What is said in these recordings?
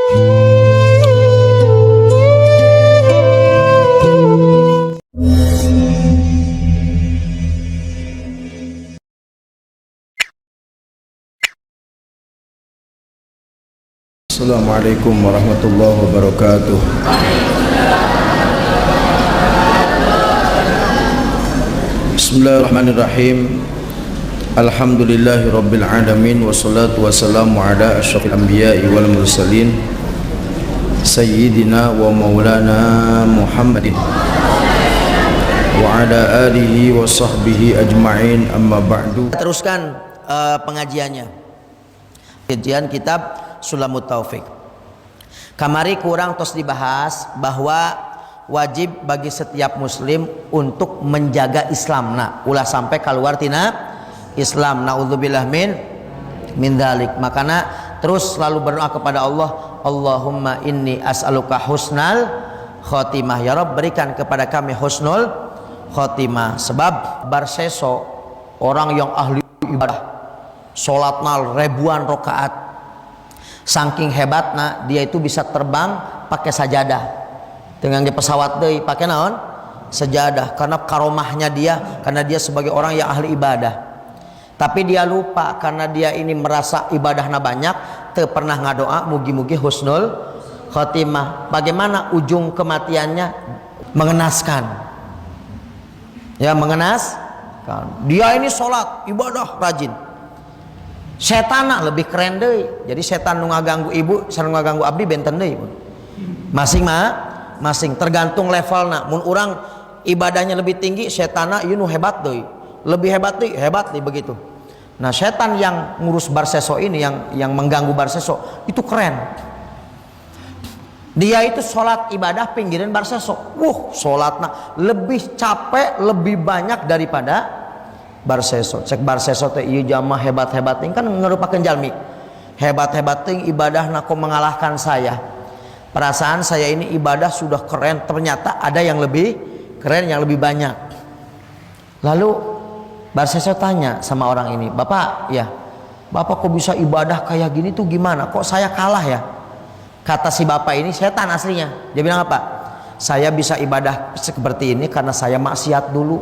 Assalamualaikum warahmatullahi wabarakatuh. Bismillahirrahmanirrahim. Alhamdulillahi rabbil alamin, wassalatu wassalamu ala asyrafil anbiya'i wal mursalin sayyidina wa maulana Muhammadin wa ala alihi wa sahbihi ajma'in, amma ba'du. Teruskan pengajiannya. Kajian kitab Sulamut Taufik. Kamari kurang tos dibahas bahwa wajib bagi setiap muslim untuk menjaga Islamna ulah sampai keluar tina Islam. Naudzubillah min dzalik. Makanya terus selalu berdoa kepada Allah, Allahumma inni as'aluka husnal khotimah. Ya Rabb, berikan kepada kami husnul khotimah. Sebab barseso orang yang ahli ibadah, sholatna ribuan rakaat, saking hebatna dia itu bisa terbang pakai sajadah. Dengan di pesawat deui pakai naon? Sajadah. Karena karomahnya dia, karena dia sebagai orang yang ahli ibadah. Tapi dia lupa karena dia ini merasa ibadahnya banyak, teu pernah ngadoa mugi-mugi husnul khotimah. Bagaimana ujung kematiannya? Mengenaskan. Ya, mengenaskan. Dia ini sholat, ibadah, rajin. Setana lebih keren deh. Jadi setan nu ngaganggu ibu, sareng ngaganggu abdi benten deui. Masing tergantung levelna. Mun urang ibadahnya lebih tinggi, setana ieu nu hebat deui. Lebih hebat deui begitu. Nah, setan yang ngurus barseso ini, yang mengganggu barseso itu keren. Dia itu sholat ibadah pinggiran barseso. Sholatna lebih capek, lebih banyak daripada barseso. Cek barseso teh ieu jamaah hebat-hebat ting kan ngerupakeun jalmi. Hebat-hebat ting ibadahna kok mengalahkan saya. Perasaan saya ini ibadah sudah keren, ternyata ada yang lebih keren, yang lebih banyak. Lalu barseso tanya sama orang ini, "Bapak, ya. Bapak kok bisa ibadah kayak gini tuh gimana? Kok saya kalah ya?" Kata si bapak ini, setan aslinya. Dia bilang apa? "Saya bisa ibadah seperti ini karena saya maksiat dulu.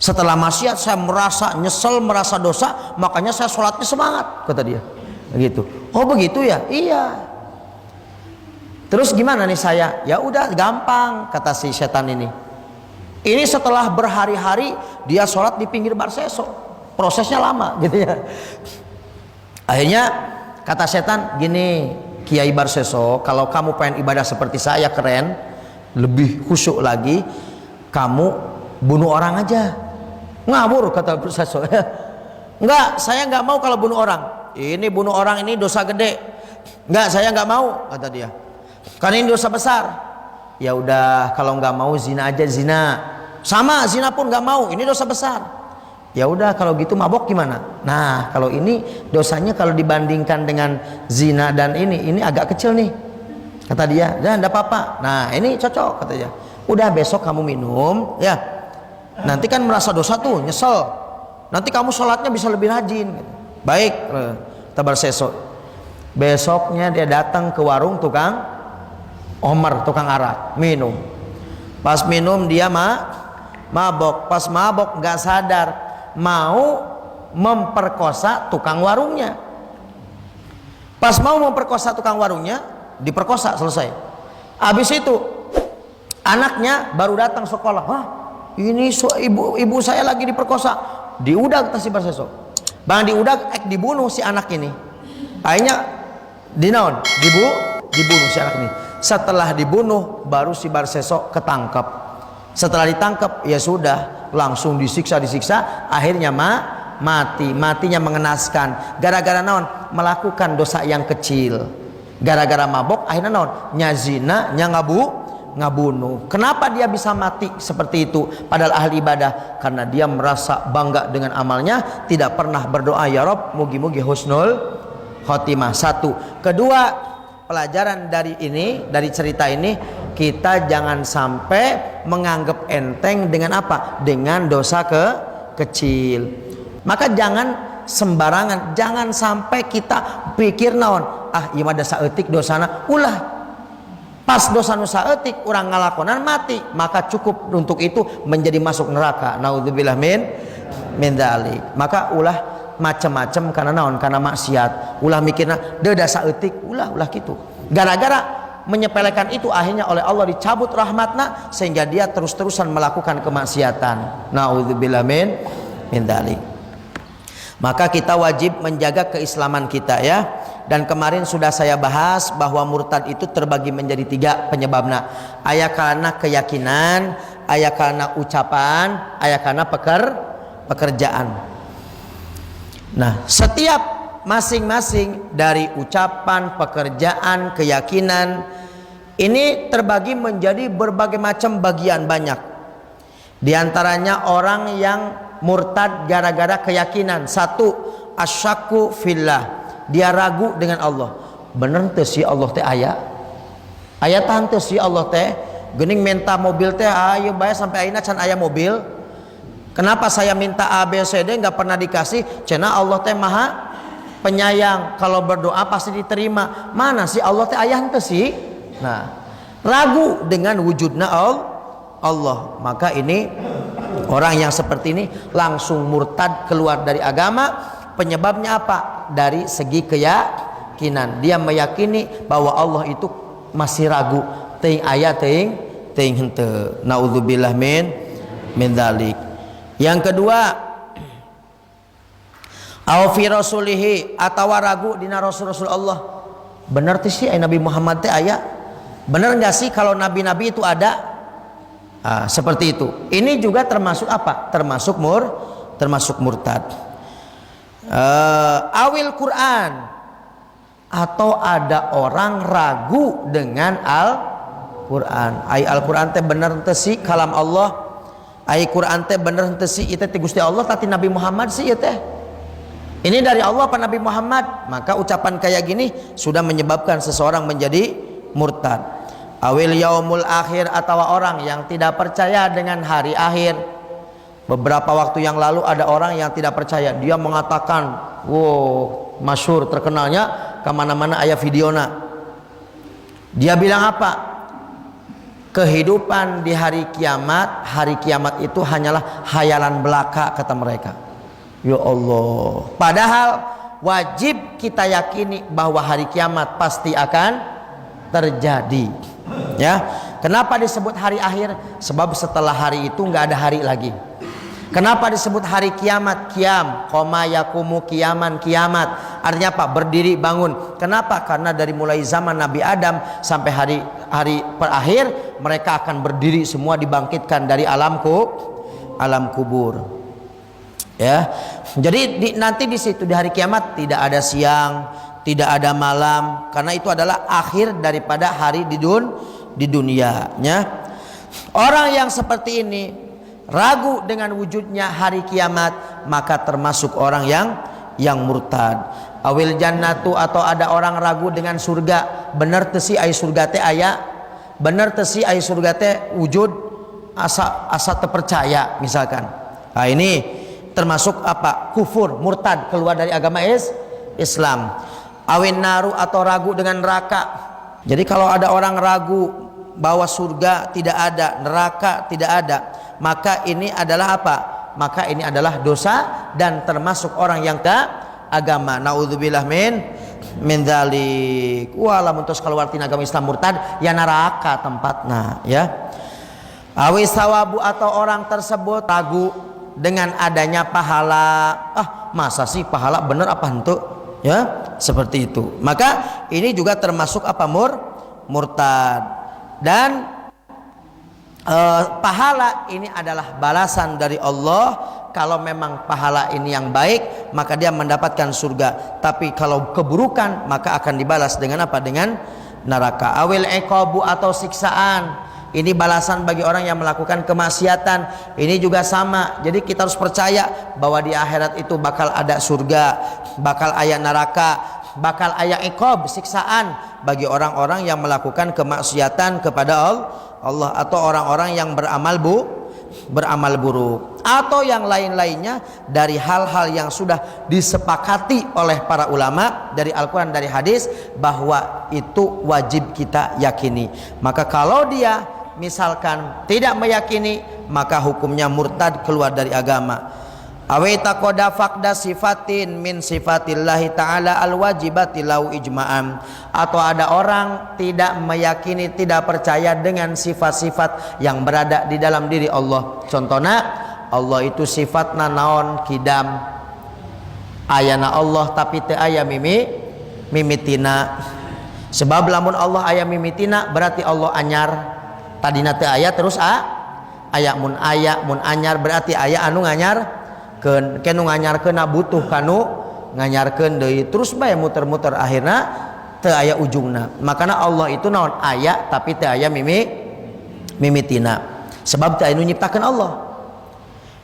Setelah maksiat saya merasa nyesel, merasa dosa, makanya saya sholatnya semangat," kata dia. Begitu. "Oh begitu ya?" "Iya." "Terus gimana nih saya?" "Ya udah gampang," kata si setan ini. Ini setelah berhari-hari dia sholat di pinggir barseso. Prosesnya lama gitu ya. Akhirnya kata setan gini, "Kiai barseso, kalau kamu pengen ibadah seperti saya keren, lebih khusyuk lagi, kamu bunuh orang aja." "Ngawur," kata barseso. "Enggak, saya enggak mau kalau bunuh orang. Ini bunuh orang ini dosa gede. Enggak, saya enggak mau," kata dia. "Karena ini dosa besar." "Ya udah, kalau enggak mau zina aja, zina." "Sama, zina pun enggak mau, ini dosa besar." "Ya udah, kalau gitu mabok gimana?" "Nah, kalau ini dosanya kalau dibandingkan dengan zina dan ini agak kecil nih," kata dia. "Dan enggak apa-apa. Nah, ini cocok," kata dia. "Udah, besok kamu minum ya. Nanti kan merasa dosa tuh, nyesel. Nanti kamu sholatnya bisa lebih rajin." "Baik," kata barseso. Besoknya dia datang ke warung tukang Omar, tukang arak, minum. Pas minum dia mabok. Pas mabok nggak sadar mau memperkosa tukang warungnya. Pas mau memperkosa tukang warungnya, diperkosa, selesai. Habis itu anaknya baru datang sekolah. "Hah, ini ibu saya lagi diperkosa." Diudag si barseso. Bang diudag dibunuh si anak ini. Akhirnya dinaon? Dibunuh si anak ini. Setelah dibunuh baru si barseso ketangkep. Setelah ditangkap ya sudah langsung disiksa, akhirnya matinya mengenaskan. Gara-gara naon? Melakukan dosa yang kecil. Gara-gara mabok akhirnya naon? Nyazina, ngabunuh. Kenapa dia bisa mati seperti itu padahal ahli ibadah? Karena dia merasa bangga dengan amalnya, tidak pernah berdoa, "Ya Rob, mugi-mugi husnul khotimah." Satu. Kedua, pelajaran dari cerita ini, kita jangan sampai menganggap enteng dengan apa? Dengan dosa kecil. Maka jangan sembarangan. Jangan sampai kita pikir naon, ieu mah da saeutik dosana, ulah pas dosa nu saeutik urang ngalakonan mati, maka cukup untuk itu menjadi masuk neraka. Naudzubillah min dzalik. Maka ulah macam-macam karena naon, karena maksiat. Ulah mikirna da saeutik, ulah kitu. Gara-gara menyepelekan itu akhirnya oleh Allah dicabut rahmatna sehingga dia terus-terusan melakukan kemaksiatan. Naudzubillah min dzalik. Maka kita wajib menjaga keislaman kita ya. Dan kemarin sudah saya bahas bahwa murtad itu terbagi menjadi 3 penyebabnya. Aya karena keyakinan, aya karena ucapan, aya karena pekerjaan. Nah, setiap masing-masing dari ucapan, pekerjaan, keyakinan ini terbagi menjadi berbagai macam bagian banyak. Di antaranya orang yang murtad gara-gara keyakinan. 1, asyakku fillah. Dia ragu dengan Allah. Bener teh si Allah teh aya? Aya tante si Allah teh geuning minta mobil teh ayo bae sampai ayeuna can aya mobil. Kenapa saya minta A B C D enggak pernah dikasih? Cenah Allah teh Maha Penyayang, kalau berdoa pasti diterima. Mana sih Allah teh aya henteu sih? Nah, ragu dengan wujudna Allah. Maka ini orang yang seperti ini langsung murtad, keluar dari agama. Penyebabnya apa? Dari segi keyakinan. Dia meyakini bahwa Allah itu masih ragu. Teuing aya teuing henteu. Naudzubillah min dzalik. Yang kedua, au fi rasulihi, atawa ragu dina rasul Allah. Bener teh sih Nabi Muhammad teh aya? Bener enggak sih kalau nabi-nabi itu ada? Seperti itu. Ini juga termasuk apa? Termasuk murtad. Awil Quran, atau ada orang ragu dengan Al-Quran. Al-Quran teh bener teh sih kalam Allah. Quran teh bener teh sih itu teh Gusti Allah tati Nabi Muhammad sih ieu teh. Ini dari Allah apa Nabi Muhammad? Maka ucapan kayak gini sudah menyebabkan seseorang menjadi murtad. Awil yaumul akhir, atau orang yang tidak percaya dengan hari akhir. Beberapa waktu yang lalu ada orang yang tidak percaya. Dia mengatakan, wow, masyhur terkenalnya, kemana-mana ayah videona. Dia bilang apa? Kehidupan di hari kiamat itu hanyalah hayalan belaka, kata mereka. Ya Allah. Padahal wajib kita yakini bahwa hari kiamat pasti akan terjadi. Ya, kenapa disebut hari akhir? Sebab setelah hari itu nggak ada hari lagi. Kenapa disebut hari kiamat? Kiam, koma yakumu kiaman, kiamat. Artinya apa? Berdiri, bangun. Kenapa? Karena dari mulai zaman Nabi Adam sampai hari terakhir mereka akan berdiri semua, dibangkitkan dari alam kubur. Ya. Jadi nanti di situ di hari kiamat tidak ada siang, tidak ada malam, karena itu adalah akhir daripada hari di dunia. Ya. Orang yang seperti ini ragu dengan wujudnya hari kiamat, maka termasuk orang yang murtad. Awil jannatu, atau ada orang ragu dengan surga. Bener teh si ai surga teh aya? Bener teh si ai surga teh wujud? Asa terpercaya misalkan. Nah, ini termasuk apa? Kufur, murtad, keluar dari agama Islam. Awin naru, atau ragu dengan neraka. Jadi kalau ada orang ragu bahwa surga tidak ada, neraka tidak ada, maka ini adalah apa? Maka ini adalah dosa dan termasuk orang yang tak agama. Naudzubillah min dzalik. Wala muntos keluar tina agama Islam murtad ya neraka tempatna, ya. Awi sawabu, atau orang tersebut ragu dengan adanya pahala. Masa sih pahala bener apa henteu? Ya, seperti itu. Maka ini juga termasuk apa? Murtad. Dan pahala ini adalah balasan dari Allah. Kalau memang pahala ini yang baik, maka dia mendapatkan surga. Tapi kalau keburukan, maka akan dibalas dengan apa? Dengan neraka. Awil iqabu, atau siksaan. Ini balasan bagi orang yang melakukan kemaksiatan. Ini juga sama. Jadi kita harus percaya bahwa di akhirat itu bakal ada surga, bakal aya neraka, bakal aya iqab, siksaan bagi orang-orang yang melakukan kemaksiatan kepada Allah, atau orang-orang yang beramal beramal buruk, atau yang lain-lainnya dari hal-hal yang sudah disepakati oleh para ulama dari Al-Quran, dari hadis, bahwa itu wajib kita yakini. Maka kalau dia misalkan tidak meyakini, maka hukumnya murtad, keluar dari agama. Awaita qada faqda sifatin min sifatillahi ta'ala al-wajibati lau ijma'an, atau ada orang tidak meyakini, tidak percaya dengan sifat-sifat yang berada di dalam diri Allah. Contohnya Allah itu sifatna naon, kidam, ayana Allah tapi teu aya mimitina. Sebab lamun Allah aya mimitina berarti Allah anyar, tadina teu aya terus aya, mun anyar berarti aya anu nganyar. Kenu nganyarkeun butuh kanu nganyarkeun deui, terus bae muter-muter akhirna teu aya ujungna. Makana Allah itu naon, aya tapi teu aya mimitina. Sebab teu aya nu nyiptakeun Allah.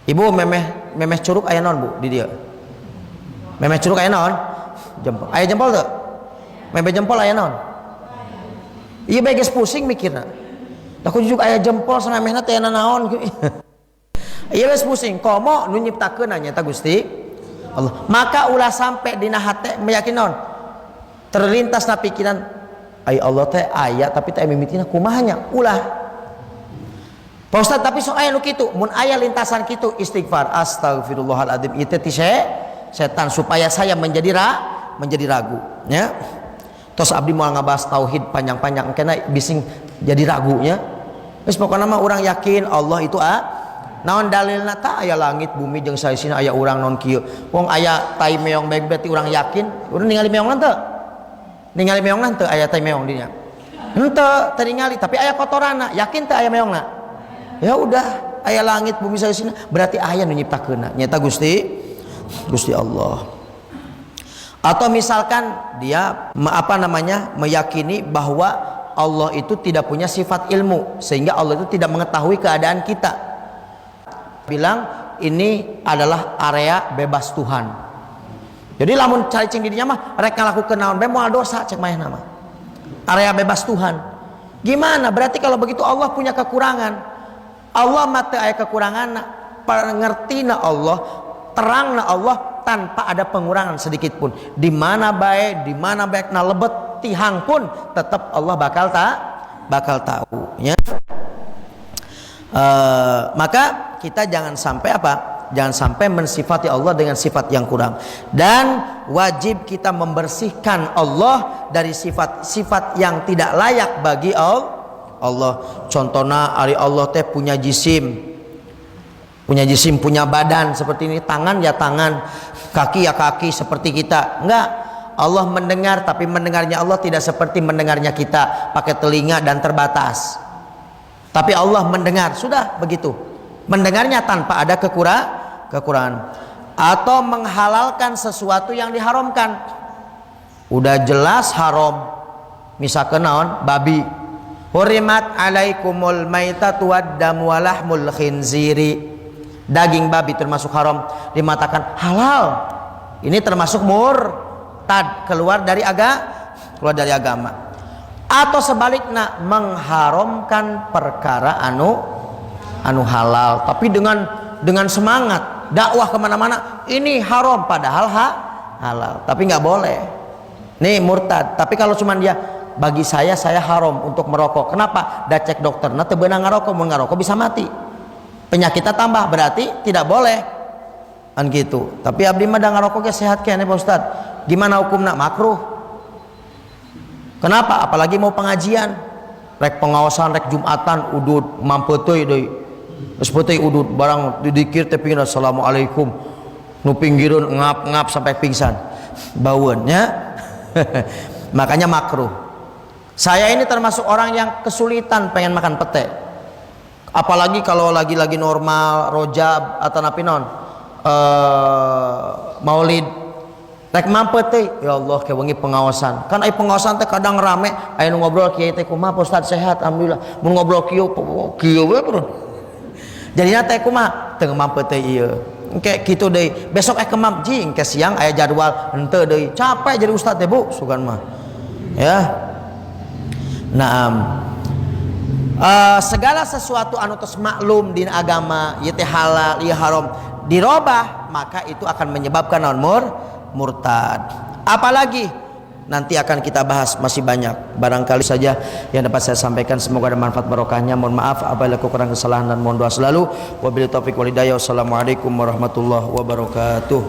Ibu memeh curug aya naon Bu di dieu? Memeh curug aya naon? Jempol. Aya jempol teu? Memeh jempol aya naon? Ieu bae geus pusing mikirna. Da ku jujug aya jempol samemehna teh naon. Iya wes pusing, komo nu nyiptakeun nya Gusti Allah. Maka ulah sampai dina hate meyakini naon, terlintas na pikiran ai Allah teh aya tapi teh mimitina kumaha nya, ulah Pak Ustaz tapi sok aya nu kitu, mun aya lintasan kitu istighfar, astagfirullahaladzim, itu ti setan supaya saya menjadi ragu nya. Tos abdi moal ngabahas tauhid panjang-panjang kena bising jadi ragunya. Wes pokona mah urang yakin Allah itu naon dalilna, tak aya langit bumi jeung saisina aya urang non kieu. Wong aya tai meong bae berarti urang yakin. Urang ningali meongna teu? Ningali meongna teu aya tai meong dinya? Henteu, teu ningali, tapi aya kotoranna. Yakin teu aya meongna? Ya udah, aya langit bumi saisina berarti aya nu nyiptakeunna. Nyata Gusti Allah. Atau misalkan dia meyakini bahwa Allah itu tidak punya sifat ilmu, sehingga Allah itu tidak mengetahui keadaan kita. Bilang ini adalah area bebas Tuhan. Jadi lamun cacing di dinya mah rek ngalakukeun naon bae moal dosa cek mayana mah. Area bebas Tuhan. Gimana? Berarti kalau begitu Allah punya kekurangan. Allah mah teu aya kekuranganna. Pangertina Allah, terangna Allah tanpa ada pengurangan sedikit pun. Di mana bae na lebet tihang pun tetap Allah bakal tahu ya. Maka kita jangan sampai jangan sampai mensifati Allah dengan sifat yang kurang, dan wajib kita membersihkan Allah dari sifat-sifat yang tidak layak bagi Allah. Contohnya ari Allah teh punya jisim, punya badan seperti ini, tangan ya tangan, kaki ya kaki seperti kita. Enggak, Allah mendengar, tapi mendengarnya Allah tidak seperti mendengarnya kita, pakai telinga dan terbatas. Tapi Allah mendengar, sudah begitu. Mendengarnya tanpa ada kekurangan. Atau menghalalkan sesuatu yang diharamkan. Udah jelas haram. Misalkan naon, babi. Hurimat alaikumul maitatu waddamu walahmul khinziri. Daging babi termasuk haram, dimatakan halal. Ini termasuk murtad, keluar dari agama. Atau sebaliknya mengharamkan perkara anu halal, tapi dengan semangat dakwah kemana-mana ini haram padahal halal, tapi nggak boleh. Nih murtad. Tapi kalau cuman dia bagi saya haram untuk merokok. Kenapa? Da cek dokter, nah teu beunang ngarokok, mun ngarokok bisa mati. Penyakitnya tambah, berarti tidak boleh. Kan gitu. Tapi abdi mah da ngarokok ge sehat kene Pak Ustad. Gimana hukumna? Makruh. Kenapa? Apalagi mau pengajian, rek pengawasan, rek Jumatan, udud mampeteuy deui. Geus peuting udud barang didikir teh pingin assalamualaikum. Nu pinggireun ngap-ngap sampai pingsan. Baueun nya. Makanya makruh. Saya ini termasuk orang yang kesulitan pengen makan pete. Apalagi kalau lagi normal, rojab atau napi non. Maulid. Rek mampet teh, ya Allah ke wengi pengawasan. Kan ai pengawasan teh kadang rame, aya nu ngobrol kieu teh kumaha Pak Ustaz sehat alhamdulillah. Mun ngobrol kieu we bro. Jadinya teh kumaha teu mampet teh ieu. Engke kitu deui. Besok kemam jing ke siang aya jadwal henteu deui. Capek jadi ustaz teh Bu, sugan mah. Ya. Naam. segala sesuatu anu tos maklum di agama ieu teh halal ieu haram dirobah, maka itu akan menyebabkan naon murtad. Apalagi nanti akan kita bahas, masih banyak. Barangkali saja yang dapat saya sampaikan, semoga ada manfaat barokahnya. Mohon maaf apabila kekurangan kesalahan dan mohon doa selalu. Wabillahi taufiq wal hidayah. Wassalamualaikum warahmatullahi wabarakatuh.